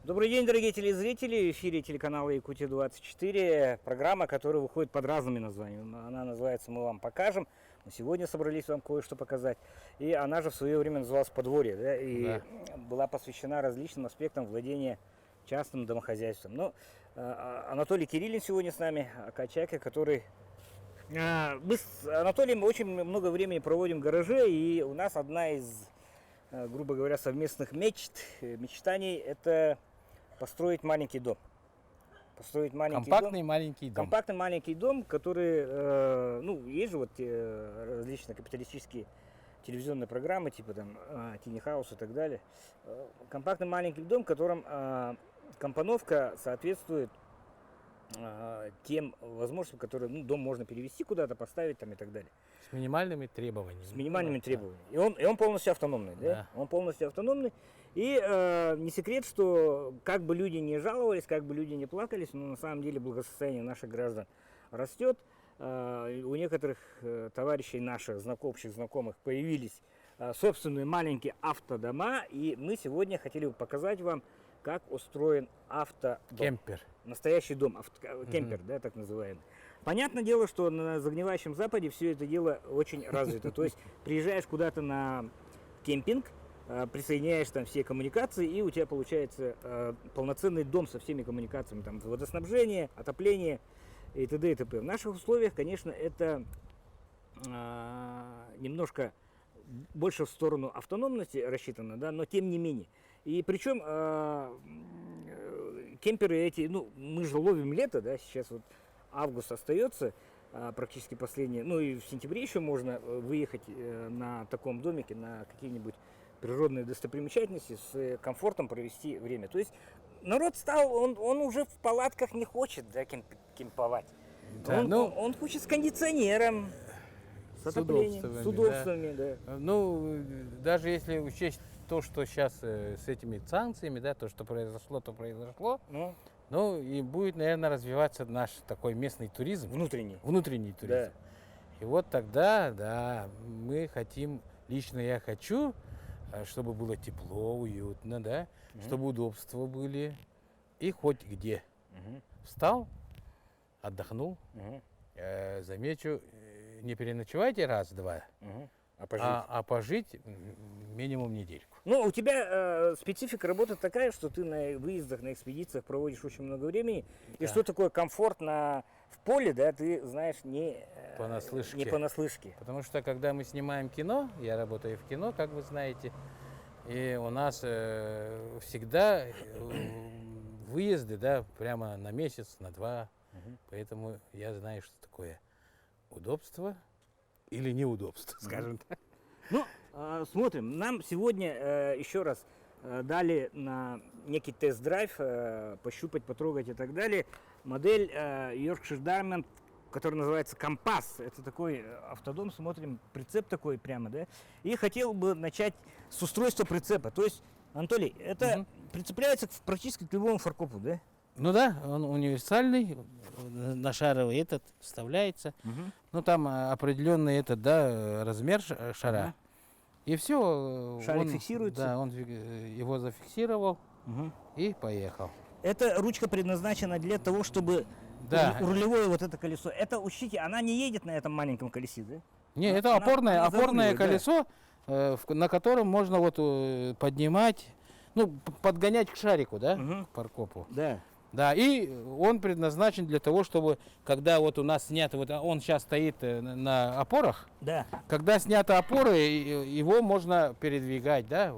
Добрый день, дорогие телезрители. В эфире телеканала Якутия-24. Программа, которая выходит под разными названиями. Она называется «Мы вам покажем». Мы сегодня собрались вам кое-что показать. И она же в свое время называлась «Подворье». Да? И была посвящена различным аспектам владения частным домохозяйством. Но Анатолий Кириллин сегодня с нами, Акачака, который... Мы с Анатолием очень много времени проводим в гараже. И у нас одна из, грубо говоря, совместных мечтаний – это... построить маленький дом. Компактный маленький дом. Компактный маленький дом, который, есть же вот различные капиталистические телевизионные программы, типа там Тини Хаус и так далее. Компактный маленький дом, в котором компоновка соответствует тем возможностям, которые дом можно перевести куда-то, поставить там и так далее. С минимальными требованиями. С минимальными требованиями. И он полностью автономный, да? Он полностью автономный. И не секрет, что как бы люди не жаловались, как бы люди не плакались, но на самом деле благосостояние наших граждан растет. У некоторых товарищей наших, общих знакомых, появились собственные маленькие автодома. И мы сегодня хотели бы показать вам, как устроен автодом. Кемпер. Настоящий дом, кемпер, да, так называемый. Понятное дело, что на загнивающем Западе все это дело очень развито. То есть приезжаешь куда-то на кемпинг, присоединяешь там все коммуникации, и у тебя получается полноценный дом со всеми коммуникациями, там водоснабжение, отопление и т.д. и т.п. В наших условиях, конечно, это немножко больше в сторону автономности рассчитано, да, но тем не менее. И причем кемперы эти, мы же ловим лето, да, сейчас вот август остается, практически последний, и в сентябре еще можно выехать на таком домике на какие-нибудь природные достопримечательности, с комфортом провести время. То есть народ стал, он уже в палатках не хочет, да, кемповать. Да, он хочет с кондиционером, с отоплением, с удобствами, да. Даже если учесть то, что сейчас с этими санкциями, да, то, что произошло, то произошло, и будет, наверное, развиваться наш такой местный туризм. Внутренний туризм. Да. И вот тогда, да, мы хотим, лично я хочу, чтобы было тепло, уютно, да, чтобы удобства были, и хоть где. Встал, отдохнул, замечу, не переночевайте раз-два, а пожить минимум недельку. У тебя специфика работы такая, что ты на выездах, на экспедициях проводишь очень много времени. Да. И что такое комфорт в поле, да, ты знаешь не понаслышке. Потому что когда мы снимаем кино, я работаю в кино, как вы знаете, и у нас всегда выезды, да, прямо на месяц, на два. Поэтому я знаю, что такое удобство или неудобство, скажем так. Смотрим. Нам сегодня еще раз дали на некий тест-драйв, пощупать, потрогать и так далее, модель Yorkshire Diamond, который называется Компас. Это такой автодом, смотрим, прицеп такой прямо, да. И хотел бы начать с устройства прицепа. То есть, Анатолий, это прицепляется практически к любому фаркопу, да? Он универсальный, нашаровый этот вставляется. Там определенный размер шара. И все. Шарик фиксируется? Да, он его зафиксировал и поехал. Эта ручка предназначена для того, чтобы рулевое вот это колесо. Это, учтите, она не едет на этом маленьком колесе, да? Не, это опорное колесо, на котором можно поднимать, подгонять к шарику, да, к паркопу. Да. Да, и он предназначен для того, чтобы, когда у нас снято, он сейчас стоит на опорах, да. Когда сняты опоры, его можно передвигать, да,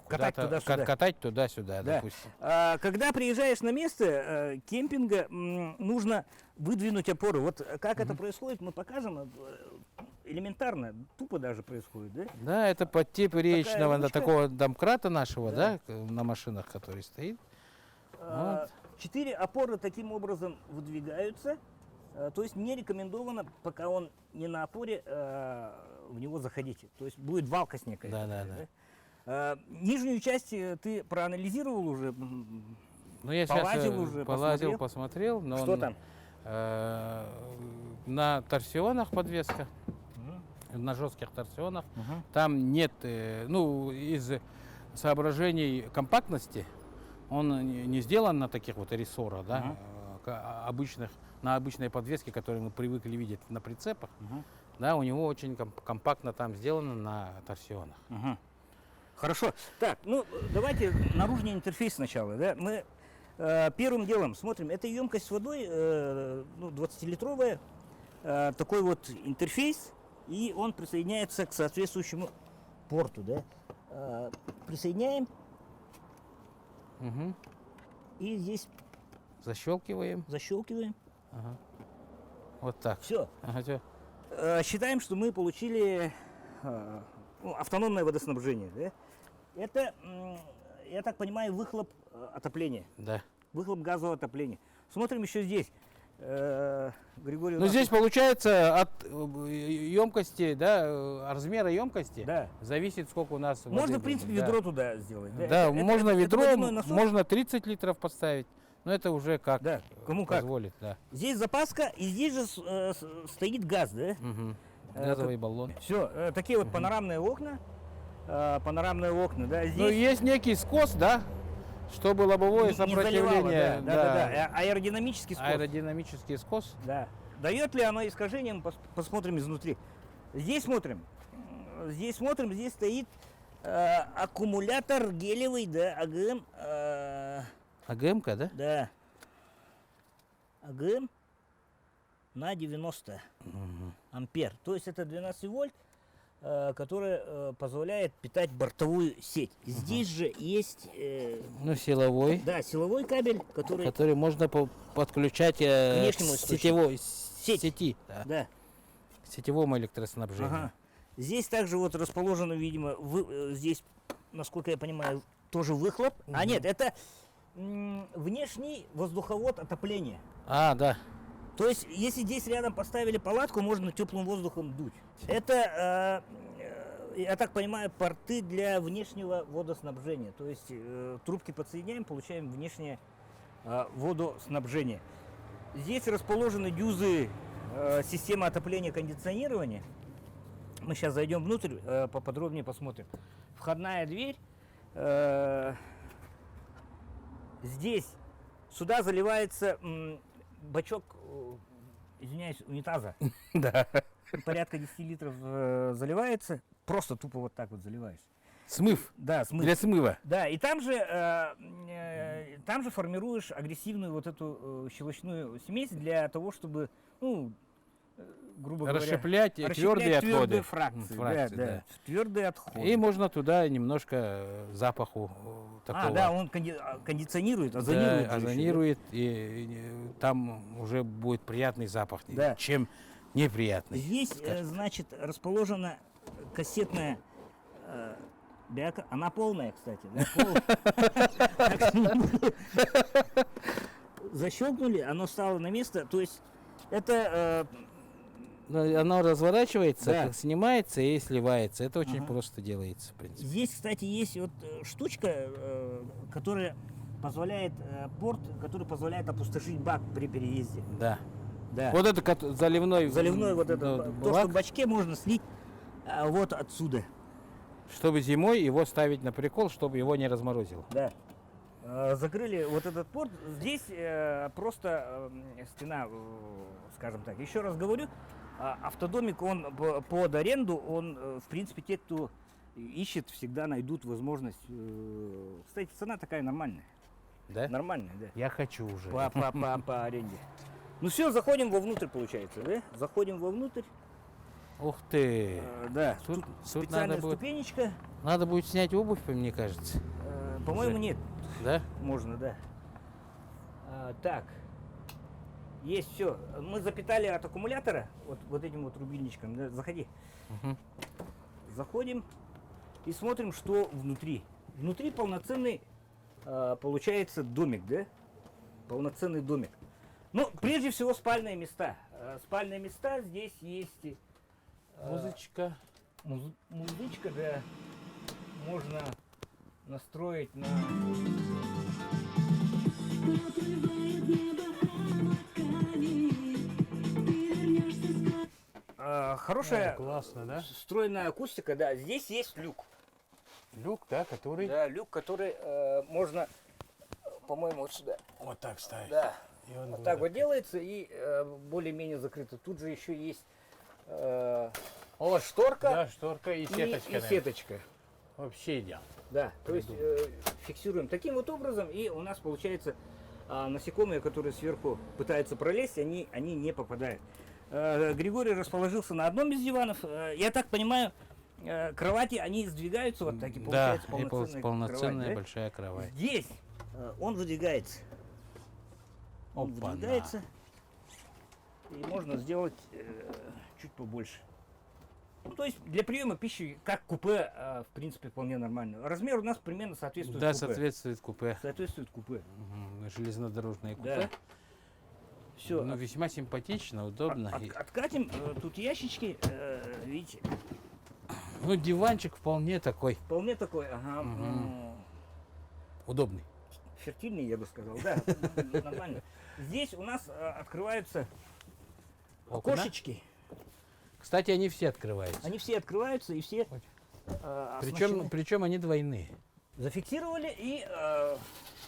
катать туда-сюда, да. Допустим. Когда приезжаешь на место кемпинга, нужно выдвинуть опоры. Вот как это происходит, мы покажем. Элементарно, тупо даже происходит, да? Да, это по типу речного такого домкрата нашего, да, на машинах, который стоит. 4 опоры таким образом выдвигаются, то есть не рекомендовано, пока он не на опоре, в него заходить. То есть будет валкость некая. Да. Нижнюю часть ты проанализировал уже? Я полазил, посмотрел. Но что там? На торсионах подвеска, на жестких торсионах, там нет, из соображений компактности, Он не сделан на таких вот рессорах, да, обычных, на обычной подвеске, которые мы привыкли видеть на прицепах. Да, у него очень компактно там сделано на торсионах. Хорошо. Так, ну давайте наружный интерфейс сначала. Да? Мы первым делом смотрим, это емкость с водой, 20-литровая, такой вот интерфейс, и он присоединяется к соответствующему порту. Да? Присоединяем. И здесь защелкиваем. Ага. Вот так. Все. Ага, всё. Считаем, что мы получили автономное водоснабжение. Да? Это, я так понимаю, выхлоп отопления. Да. Выхлоп газового отопления. Смотрим еще здесь. Григорий, Ну здесь получается от емкости, да, размера емкости, да, зависит, сколько у нас воды можно, в принципе, будет. ведро туда сделать. Да, можно ведро, водяной насос. можно 30 литров поставить. Но это уже как кому как. позволит. Да. Здесь запаска, и здесь же стоит газ, да? Газовый баллон. Все, такие вот панорамные окна. Панорамные окна, да. Здесь Ну есть некий скос, да, чтобы лобовое сопротивление. Да. Аэродинамический скос. Аэродинамический скос. Да. Дает ли оно искажение, мы посмотрим изнутри. Здесь смотрим, здесь стоит аккумулятор гелевый, да, АГМ. АГМ-ка, да? Да. АГМ на 90 ампер. То есть это 12 вольт, который позволяет питать бортовую сеть. Здесь же есть... ну, силовой. Да, силовой кабель, который можно подключать к сетевой сети. Да. К сетевому электроснабжению. Ага. Здесь также вот расположено, видимо, здесь, насколько я понимаю, тоже выхлоп. А нет, это внешний воздуховод отопления. А, да. То есть, если здесь рядом поставили палатку, можно теплым воздухом дуть. Это, я так понимаю, порты для внешнего водоснабжения. То есть, трубки подсоединяем, получаем внешнее водоснабжение. Здесь расположены дюзы системы отопления и кондиционирования. Мы сейчас зайдем внутрь, поподробнее посмотрим. Входная дверь. Здесь, сюда заливается бачок, извиняюсь, унитаза. Да. Порядка 10 литров заливается. Просто тупо вот так вот заливаешь. Смыв. Да, смыв. Для смыва. Да, и там же формируешь агрессивную вот эту щелочную смесь для того, чтобы, ну, грубо говоря, расщеплять твердые отходы. Фракции, да. Твердые отходы. И можно туда немножко запаху такого. Да, он кондиционирует, озонирует. Да, озонирует, и там уже будет приятный запах, да, чем неприятный. Здесь, значит, расположена кассетная бяка. Она полная, кстати. Защелкнули, оно стало на место. То есть это... Оно разворачивается, снимается и сливается. Это очень просто делается, в принципе. Здесь, кстати, есть вот штучка, которая позволяет, порт, который позволяет опустошить бак при переезде. Да. Да. Вот это заливной. Заливной вот это. То, что в бачке можно слить вот отсюда. Чтобы зимой его ставить на прикол, чтобы его не разморозило. Да. Закрыли вот этот порт. Здесь просто стена, скажем так. Еще раз говорю, автодомик, он под аренду, он, в принципе, те, кто ищет, всегда найдут возможность. Кстати, цена такая нормальная. Да? Нормальная, да. Я хочу уже. По аренде. Ну все, заходим вовнутрь, получается, да? Заходим вовнутрь. Ух ты! Да, тут специальная ступенечка. Надо будет снять обувь, мне кажется. По-моему, нет. Да? Можно, да. Так. Есть все. Мы запитали от аккумулятора вот этим вот рубильничком. Да? Заходи. Заходим и смотрим, что внутри. Внутри полноценный, получается, домик, да? Полноценный домик. Ну, прежде всего, спальные места. Спальные места здесь есть... Музычка. Музычка, да. Можно настроить на... Хорошая, классно, да? встроенная акустика, да. Здесь есть люк. Люк, да, который... Да, люк, который можно по-моему, вот сюда. Вот так ставить. Да. И он Вот будет так вот делается и более-менее закрыто. Тут же еще есть шторка Да, шторка и сеточка. и наверное. сеточка. Вообще идеально. Да, то есть фиксируем таким вот образом, и у нас получается насекомые, которые сверху пытаются пролезть, они не попадают. Григорий расположился на одном из диванов. Я так понимаю, кровати, они сдвигаются вот так, и Да, получается и полноценная полноценная кровать, да? большая кровать. Здесь он выдвигается. Он Опа-на. выдвигается. И можно сделать чуть побольше. Ну, то есть для приема пищи, как купе, в принципе, вполне нормально. Размер у нас примерно соответствует Да, купе. соответствует купе. Соответствует купе. Железнодорожное купе. Да. Все. Ну, весьма симпатично, удобно. Откатим. Тут ящички, видите. Ну, диванчик вполне такой Вполне такой, ага. удобный. Фертильный, я бы сказал. Да, нормально. Здесь у нас открываются Окна? окошечки. Кстати, они все открываются. Они все открываются и все оснащены. Причем они двойные. Зафиксировали и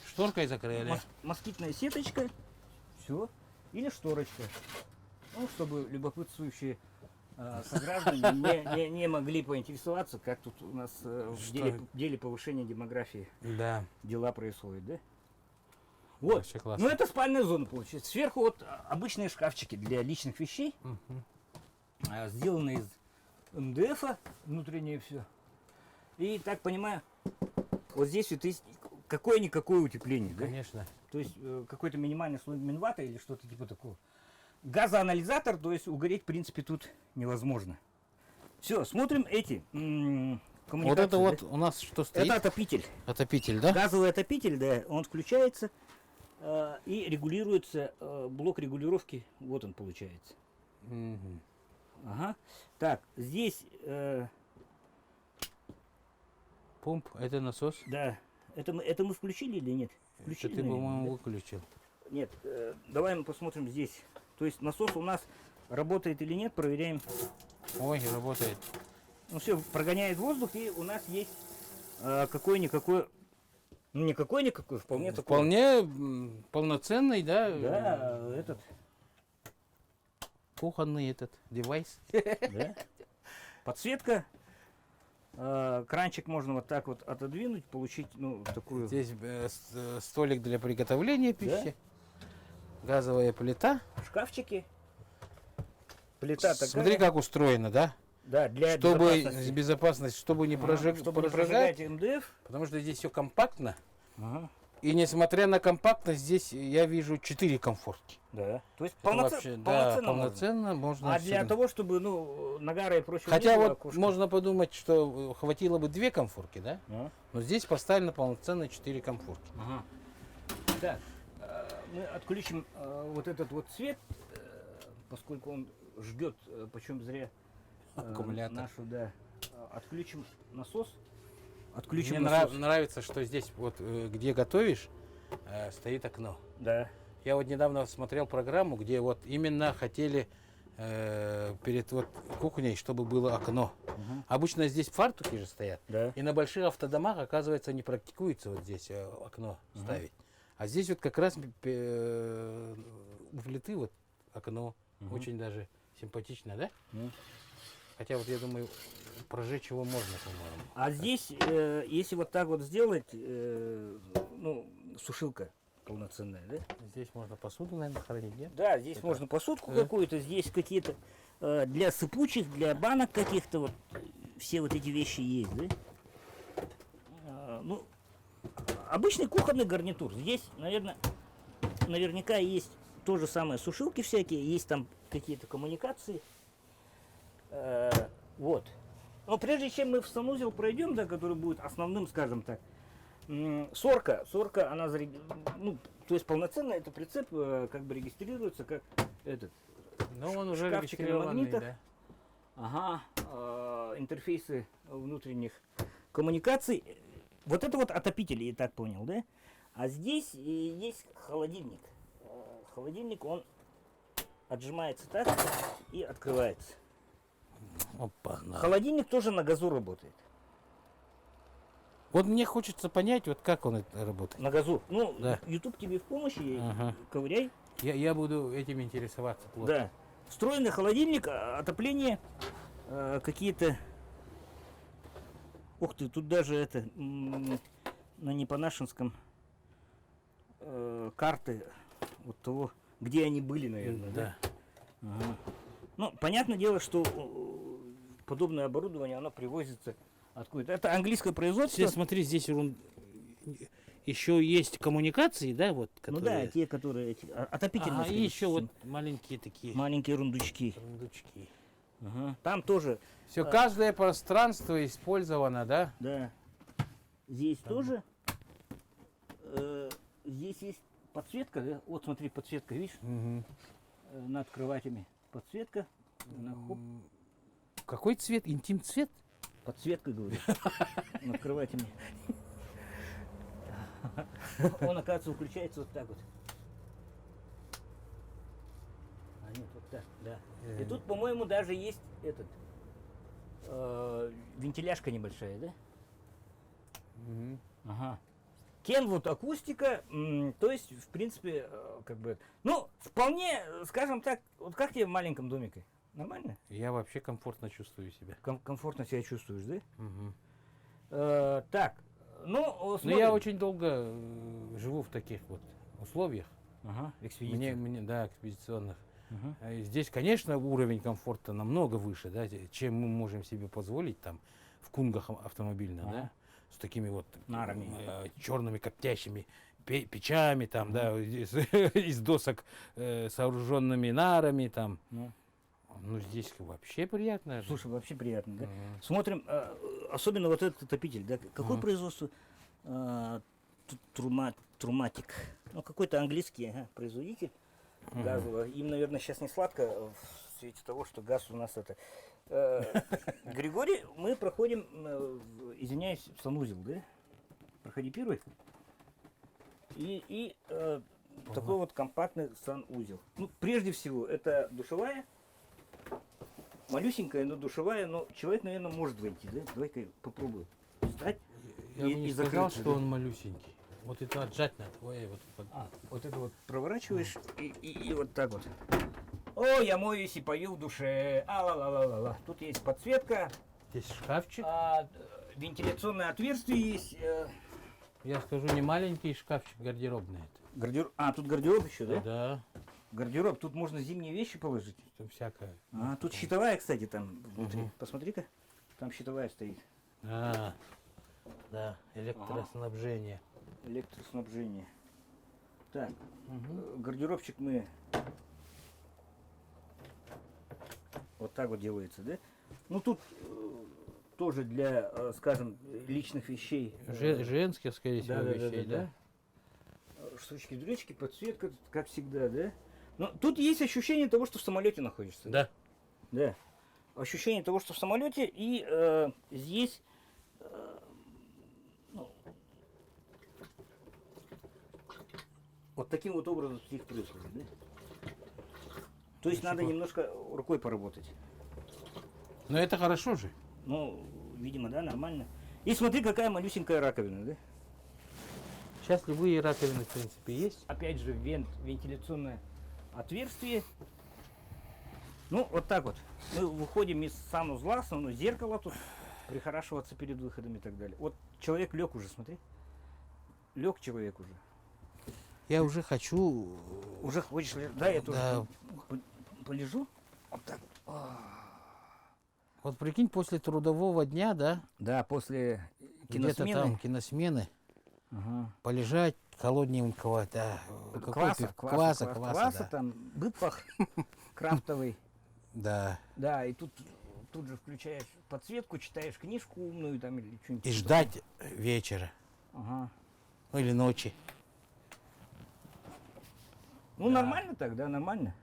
Шторкой закрыли. москитная сеточка. Все. Или шторочка. Ну, чтобы любопытствующие сограждане не могли поинтересоваться, как тут у нас в деле повышения демографии Да. дела происходят, да? Вот. Вообще классно. Ну, это спальная зона получается. Сверху вот обычные шкафчики для личных вещей. Сделаны из МДФа, внутреннее все. И, так понимаю, вот здесь вот есть какое-никакое утепление, да? Конечно. То есть какой-то минимальный слой минвата или что-то типа такого. Газоанализатор, то есть угореть, в принципе, тут невозможно. Все, смотрим эти коммуникации. Вот это да? вот у нас что стоит? Это отопитель. Отопитель, да? Газовый отопитель, да, он включается и регулируется, блок регулировки, вот он получается. Мгм. Ага. Так, здесь, Пумп, это насос. да, это мы включили или нет? Это Включили, ты, наверное, по-моему, да? выключил. Нет, давай мы посмотрим здесь. То есть насос у нас работает или нет, проверяем. Ой, работает. Ну все, прогоняет воздух, и у нас есть какой-никакой, ну не какой-никакой, вполне такой. Вполне полноценный, да? Да, этот, Кухонный этот девайс. да. Подсветка. Кранчик можно вот так вот отодвинуть, получить, ну, такую... Здесь столик для приготовления пищи. Газовая плита. Шкафчики. Плита такая. Смотри, как устроено, да? Да, для Чтобы безопасности. безопасность, чтобы не Чтобы не прожигать, прожигать МДФ. потому что здесь все компактно. Ага. И несмотря на компактность, здесь я вижу 4 комфортки. Да. То есть Это вообще, да, полноценно можно. полноценно можно. А для всегда. того, чтобы, ну, нагара и прочего Хотя не было, вот окошко. можно подумать, что хватило бы 2 комфорки, да? А. Но здесь поставлено полноценно 4 комфорки. Ага. Так, мы отключим вот этот вот свет, поскольку он ждет, почем зря Аккумулятор. нашу, да. Отключим насос. Отключим Мне насос. нравится, что здесь вот где готовишь, стоит окно. Да. Я вот недавно смотрел программу, где вот именно хотели перед вот кухней, чтобы было окно. Обычно здесь фартуки же стоят. Да. И на больших автодомах, оказывается, не практикуется вот здесь окно ставить. А здесь вот как раз у плиты вот окно. Очень даже симпатично, да? Хотя вот я думаю, прожечь его можно, по-моему. А здесь, если вот так вот сделать, ну, сушилка полноценная, да? Здесь можно посуду, наверное, хранить, нет? Да, здесь можно посудку какую-то, здесь какие-то для сыпучих, для банок каких-то, вот все вот эти вещи есть, да? Ну, обычный кухонный гарнитур. Здесь, наверное, наверняка есть то же самое, сушилки всякие, есть там какие-то коммуникации. Вот. Но прежде чем мы в санузел пройдем, да, который будет основным, скажем так, сорка, она, ну, то есть полноценно это прицеп как бы регистрируется как этот. Ну, он уже шкафчик на регистрированный, магнитах. да. Ага, интерфейсы внутренних коммуникаций. Вот это вот отопители, я так понял, да? А здесь есть холодильник. Холодильник, он отжимается так и открывается. Опа, на. Холодильник тоже на газу работает. Вот мне хочется понять, вот как он это работает. На газу. Ну, Да. YouTube тебе в помощи, Ага. ковыряй. Я буду этим интересоваться плотно. Да. Встроенный холодильник, отопление, какие-то... Ух ты, тут даже это, на Непонашинском карты вот того, где они были, наверное, да? Ага. Ну, понятное дело, что подобное оборудование, оно привозится откуда-то. Это английское производство. Все, смотри, здесь еще есть коммуникации, да, вот, Ну да, те, которые отопительные. И еще вот маленькие такие. Маленькие рундучки. Рундучки. Ага. Там тоже. Все, каждое пространство использовано, да? Да. Здесь тоже. Здесь есть подсветка, да? Вот смотри, подсветка, видишь? Угу. Над кроватями. Подсветка. Хоп. Какой цвет? Интим-цвет? Подсветка, говорю. Над кроватями. Он, оказывается, включается вот так вот. А нет, вот так, да. И тут, по-моему, даже есть этот вентиляшка небольшая, да? Угу. Ага. Kenwood акустика, то есть, в принципе, как бы, ну, вполне, скажем так, вот как тебе в маленьком домике? Нормально? Я вообще комфортно чувствую себя. Комфортно себя чувствуешь, да? Угу. Так, ну, Но я очень долго живу в таких вот условиях. Ага, экспедиция. Да, экспедиционных. Ага. Здесь, конечно, уровень комфорта намного выше, да, чем мы можем себе позволить там в кунгах автомобильных, да, с такими вот нарами, черными коптящими печами, там, да, из досок сооруженными нарами, там. Ну, здесь вообще приятно. Слушай, вообще приятно, да? Смотрим, особенно вот этот отопитель, да? Какое производство? Труматик. Ну, какой-то английский производитель газовый. Им, наверное, сейчас не сладко в свете того, что газ у нас это... Григорий, мы проходим, извиняюсь, санузел, да? Проходи первый. И такой вот компактный санузел. Ну, прежде всего, это душевая. Малюсенькая, но душевая, но человек, наверное, может войти, да? Давай-ка попробую встать. Я бы не сказал, что он малюсенький. Вот это отжать надо. Ой, вот это вот проворачиваешь и вот так вот. О, я моюсь и пою в душе. А-ла-ла-ла-ла-ла. Тут есть подсветка. Здесь шкафчик. Вентиляционное отверстие есть. Я скажу, не маленький шкафчик, гардеробный. Тут гардероб еще, да? Да. Гардероб, тут можно зимние вещи положить. Тут всякое. Тут щитовая, кстати, там внутри. Посмотри-ка, там щитовая стоит. Да, электроснабжение. Электроснабжение. Так, гардеробчик мы вот так вот делается, да? Ну тут тоже для, скажем, личных вещей. Женских, скорее всего, вещей, да? Штучки-дрючки, подсветка, как всегда, да? Но тут есть ощущение того, что в самолете находишься. Да. Да. Ощущение того, что в самолете, и здесь вот таким вот образом их происходит, да? То есть надо немножко рукой поработать. Но это хорошо же. Ну, видимо, да, нормально. И смотри, какая малюсенькая раковина, да? Сейчас любые раковины, в принципе, есть. Опять же, вентиляционное отверстие. Ну, вот так вот. Мы выходим из санузла, основное зеркало тут, прихорашиваться перед выходом и так далее. Вот человек лег уже, смотри. Лег человек уже. Я уже хочу... Уже хочешь лежать? Да, я тоже полежу. Вот так. Вот прикинь, после трудового дня, да? Да, после где-то там киносмены. Полежать холодненького, да. Кваса, там, быпах крафтовый. Да. Да, и тут же включаешь подсветку, читаешь книжку умную там или что-нибудь. И ждать вечера. Ага. Ну или ночи. Ну, нормально так, да, нормально.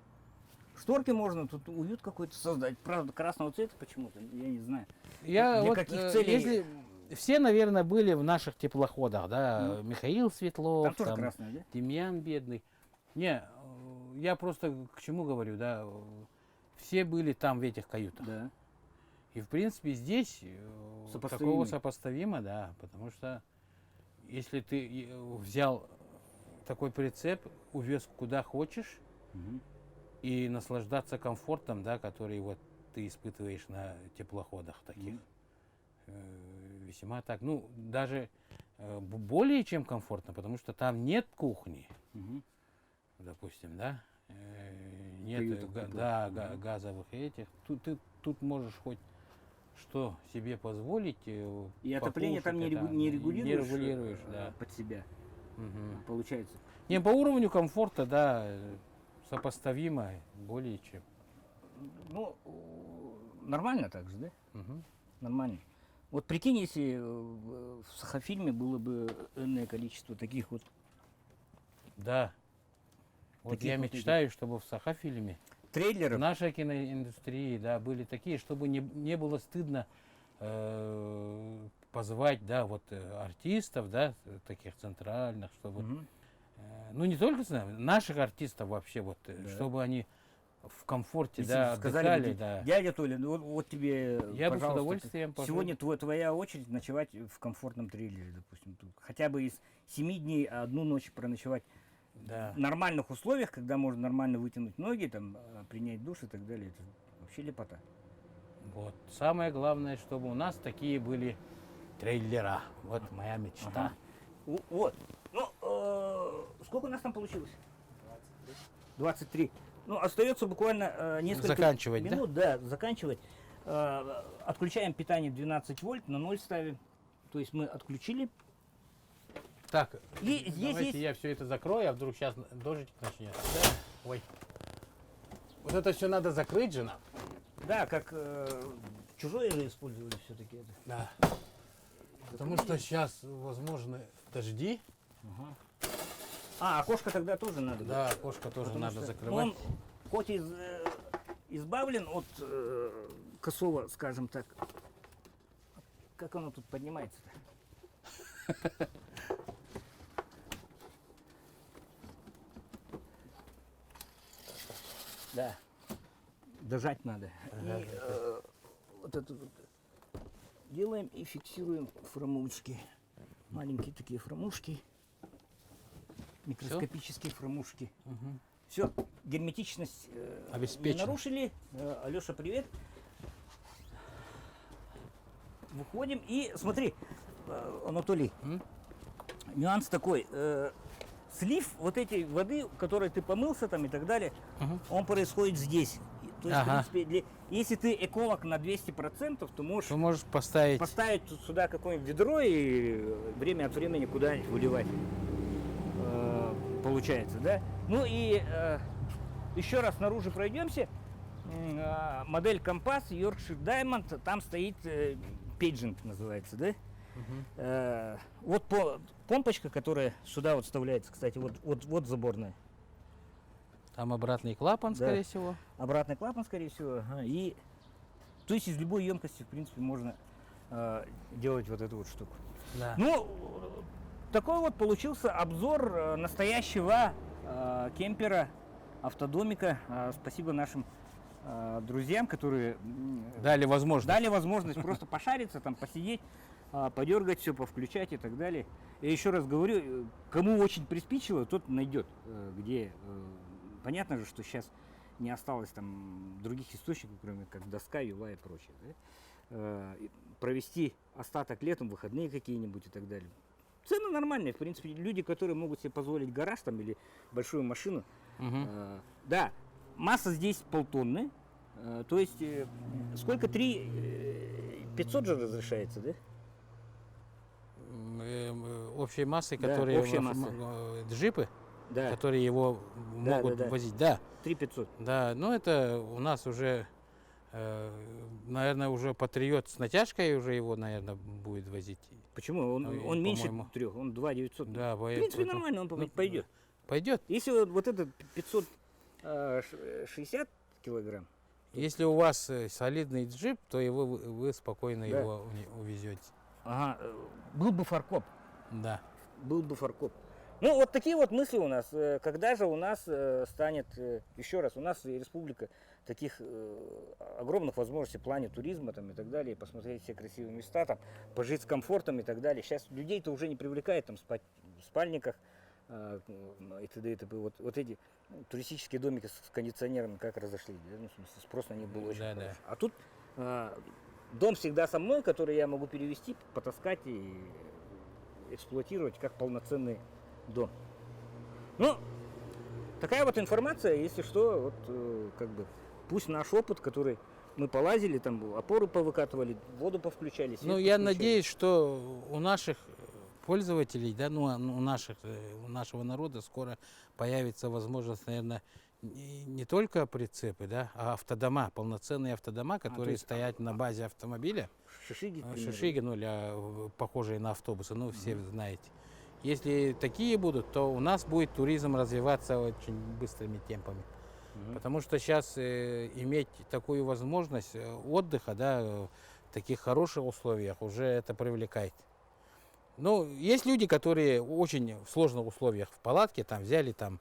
Шторки можно, тут уют какой-то создать. Правда, красного цвета почему-то, я не знаю. Для вот, каких целей? Если все, наверное, были в наших теплоходах, да, Михаил Светлов, там тоже красное, да? Демьян Бедный. Не, я просто к чему говорю, да, все были там в этих каютах. Да. И в принципе здесь такого Сопоставимый. сопоставимо, да, потому что если ты взял такой прицеп, увез куда хочешь Мгм. и наслаждаться комфортом, да, который вот ты испытываешь на теплоходах таких. Мгм. Весьма так, ну, даже более чем комфортно, потому что там нет кухни, Мгм. допустим, да, нет Каютах тепла. да, Мгм. газовых этих. Тут можешь хоть что себе позволить. И отопление там не, покушать, не регулируешь, не регулируешь, да. под себя, Мгм. получается. Не, по уровню комфорта, да, сопоставимо более чем. Ну, нормально так же, да? Мгм. Нормально. Вот прикинь, если в Сахафильме было бы энное количество таких вот Да. Вот Таких я вот мечтаю, чтобы в Сахафильме, в трейлеров. нашей киноиндустрии, да, были такие, чтобы не было стыдно позвать, да, вот артистов, да, таких центральных, чтобы, Мгм. ну не только наших артистов вообще, вот, Да. чтобы они в комфорте, Если да, сказали отдыхали, бы, да. дядя Толя, ну вот тебе, Я бы с пожалуйста, удовольствием пошел. сегодня твоя очередь ночевать в комфортном трейлере, допустим, тут. Хотя бы из 7 дней одну ночь проночевать Да. в нормальных условиях, когда можно нормально вытянуть ноги, там, принять душ и так далее. Это вообще лепота. Вот. Самое главное, чтобы у нас такие были трейлера. Вот моя мечта. Ага. Вот. Ну, сколько у нас там получилось? 23. Ну, остается буквально несколько Заканчивать, да? минут. Да, заканчивать. Отключаем питание 12 вольт, на 0 ставим. То есть мы отключили. Так, И здесь давайте есть- я все это закрою, а вдруг сейчас дождик начнется. Ой. Вот это все надо закрыть же нам. Да, как чужое же использовали все-таки это. Да. Потому что сейчас возможны дожди. А, окошко тогда тоже надо. Да, окошко тоже Потому надо что закрывать. Он хоть избавлен от косого, скажем так. Как оно тут поднимается-то? Да. Дожать надо. И вот это вот делаем и фиксируем фрамучки. Маленькие такие фрамушки. Микроскопические фрамушки. Все, герметичность не Обеспечена. нарушили. Алеша, привет. Выходим и смотри, Анатолий, нюанс такой. Слив вот этой воды, которой ты помылся там и так далее, он происходит здесь. То есть, Ага. в принципе, если ты эколог на 200%, то можешь Ты можешь поставить. поставить тут сюда какое-нибудь ведро и время от времени куда-нибудь выливать. Получается, да? Ну и еще раз снаружи пройдемся. Модель Компас Yorkshire Diamond, там стоит пейджинг называется, да? Вот помпочка, которая сюда вот вставляется, кстати, вот заборная. Там обратный клапан, Да. скорее всего. Обратный клапан, скорее всего. Ага, и то есть из любой емкости, в принципе, можно делать вот эту вот штуку. Да. Ну, такой вот получился обзор настоящего кемпера, автодомика. Спасибо нашим друзьям, которые Дали возможность. дали возможность просто пошариться, там, посидеть, подергать все, повключать и так далее. Я еще раз говорю, кому очень приспичило, тот найдет, где. Понятно же, что сейчас не осталось там других источников, кроме как доска, юла и прочее. Да? Провести остаток летом, выходные какие-нибудь и так далее. Цены нормальные, в принципе, люди, которые могут себе позволить гараж там или большую машину. Да, масса здесь полтонны. То есть, сколько? 500 же разрешается, да? Общей массой, Да, которые общая масса. джипы, Да, которые его Да, могут да. возить. Да, 3500. да, но это у нас уже, наверное, уже Патриот с натяжкой уже его, наверное, будет возить. Почему? Он, Ну, он меньше по-моему. 3, он 2900. Да, В принципе, поэтому- нормально, он ну, пойдет. Пойдет. Если вот этот 560 килограмм, Если у вас солидный джип, то его вы спокойно Да. его увезете. ага, был бы фаркоп. Да. Был бы фаркоп. Ну, вот такие вот мысли у нас. Когда же у нас станет, еще раз, у нас республика таких огромных возможностей в плане туризма там, и так далее, посмотреть все красивые места, там, пожить с комфортом и так далее. Сейчас людей-то уже не привлекает там спать в спальниках и т.д. и т.п. Вот эти туристические домики с кондиционерами как разошлись, да? Ну, в смысле, спрос на них был очень хороший. А тут дом всегда со мной, который я могу перевести, потаскать и эксплуатировать как полноценный дом. Ну, такая вот информация, если что, вот как бы пусть наш опыт, который мы полазили, там опоры повыкатывали, воду повключали. Свет Ну, я надеюсь, что у наших пользователей, да, ну, у нашего народа скоро появится возможность, наверное, не только прицепы, да, а автодома, полноценные автодома, которые стоят на базе автомобиля. Шишиги, Шишиги, ну, похожие на автобусы, ну, все знаете. Если такие будут, то у нас будет туризм развиваться очень быстрыми темпами. Потому что сейчас иметь такую возможность отдыха, да, в таких хороших условиях, уже это привлекает. Ну, есть люди, которые очень в сложных условиях в палатке, там взяли там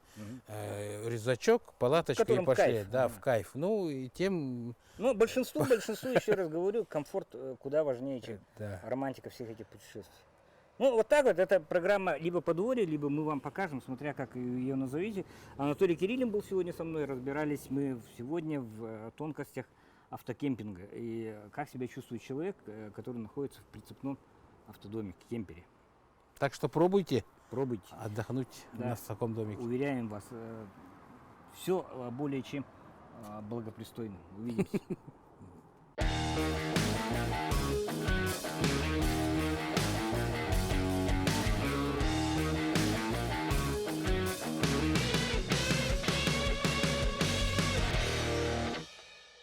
рюкзачок, палаточку и пошли, кайф. Да, в кайф. Ну, и тем... Ну, большинству, еще раз говорю, комфорт куда важнее, чем романтика всех этих путешествий. Ну, вот так вот, эта программа либо подворье, либо мы вам покажем, смотря как ее назовите. Анатолий Кириллин был сегодня со мной, разбирались мы сегодня в тонкостях автокемпинга. И как себя чувствует человек, который находится в прицепном автодомике, кемпере. Так что пробуйте. Пробуйте. Отдохнуть в таком домике. Уверяем вас, все более чем благопристойно. Увидимся.